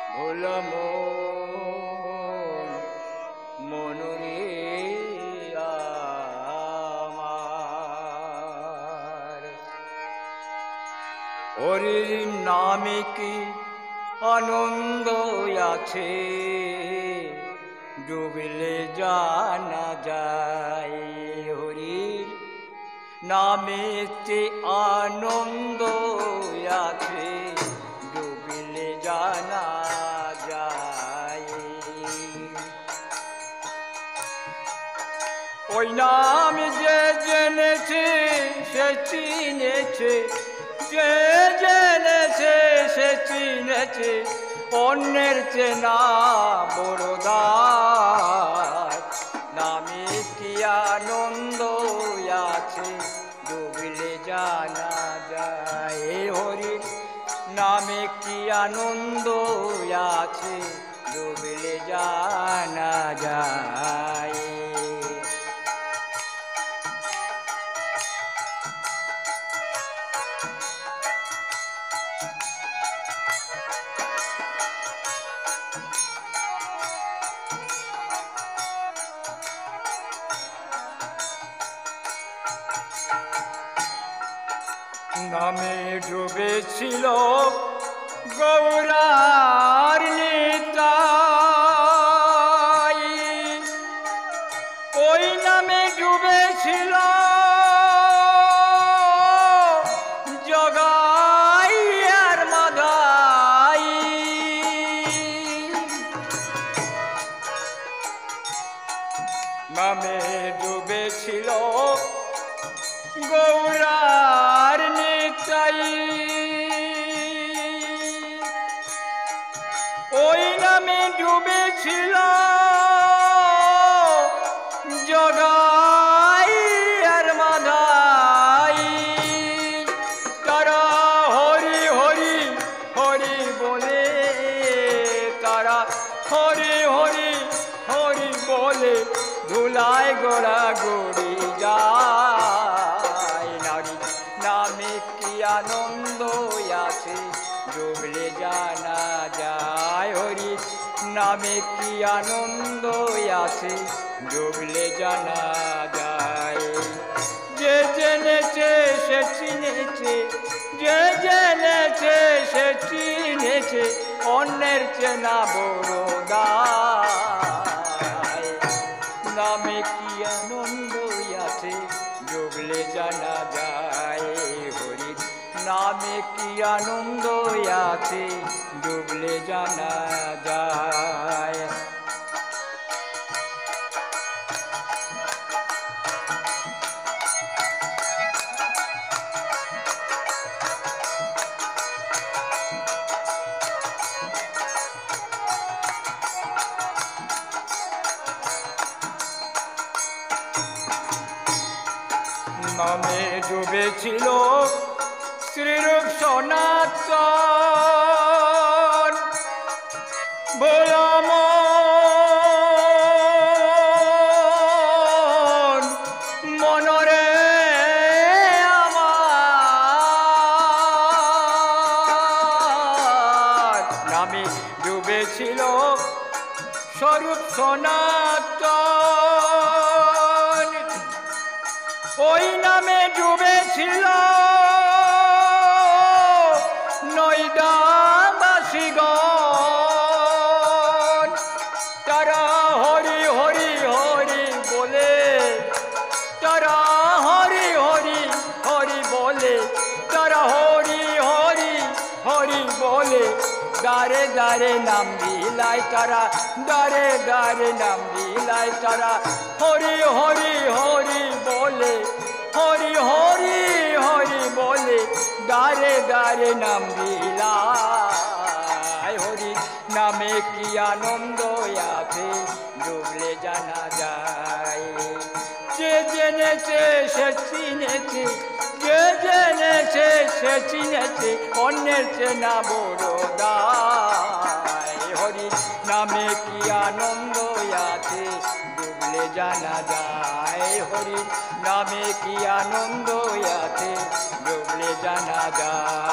ভোলা মনুরে আমার হরির নামে কি আনন্দ আছে ডুবলে জানা যায় হরির নামেতে আনন্দ আছে ডুবলে জানা যায় ওই নাম যে জেনেছে সে চিনেছে যে জেনেছে সে চিনেছে অন্যের চেনা বড়দার নামে কি আনন্দ আছে ডুবলে জানা যায় হরির নামে কি আনন্দ আছে ডুবলে জানা যায় নামে ডুবেছিল গৌরার নিতাই ওই নামে ডুবেছিল জগাই আর মাদাই নামে ডুবেছিল গৌরার নিতাই ওই নামে ডুবেছিল জগাই আর মাদাই তারা হরি হরি হরি বলে তারা হরি হরি হরি বলে ধুলায় গোড়া গড়ি যায় নারী নামে কি আনন্দ আছে ডুবলে জানা যায় হরি নামে কি আনন্দ আছে ডুবলে জানা যায় যে জেনেছে সে চিনেছে যে জেনেছে সে চিনেছে অন্যের চেনা বড়দায় নামে কি আনন্দ আছে ডুবলে জানা যায় হরি নামে কি আনন্দ আছে ডুবলে জানা যায় নামে ডুবেছিল শ্রীরূপ সনাতন ভোলা মনরে আমার নামে ডুবেছিল স্বরূপ সনাতন ওই নামে ডুবেছিল নয়দাবাসীগণ তারা হরি হরি হরি বলে তারা হরি হরি হরি বলে তারা হরি হরি হরি বলে দারে দারে নাম বিলায় তারা দারে দারে নাম বিলায় তারা হরি হরি হরি বলে হরি হরি হরি বলে দারে দারে নাম বিলায় হরি নামে কি আনন্দ আছে ডুবলে জানা যায় যে জেনেছে সে চিনেছে যে জেনেছে সে চিনেছে অন্যের চেনা বড়দায় হরি নামে কি আনন্দ আছে ডুবলে জানা যায় হরি নামে কি আনন্দ আছে ডুবলে জানা যায়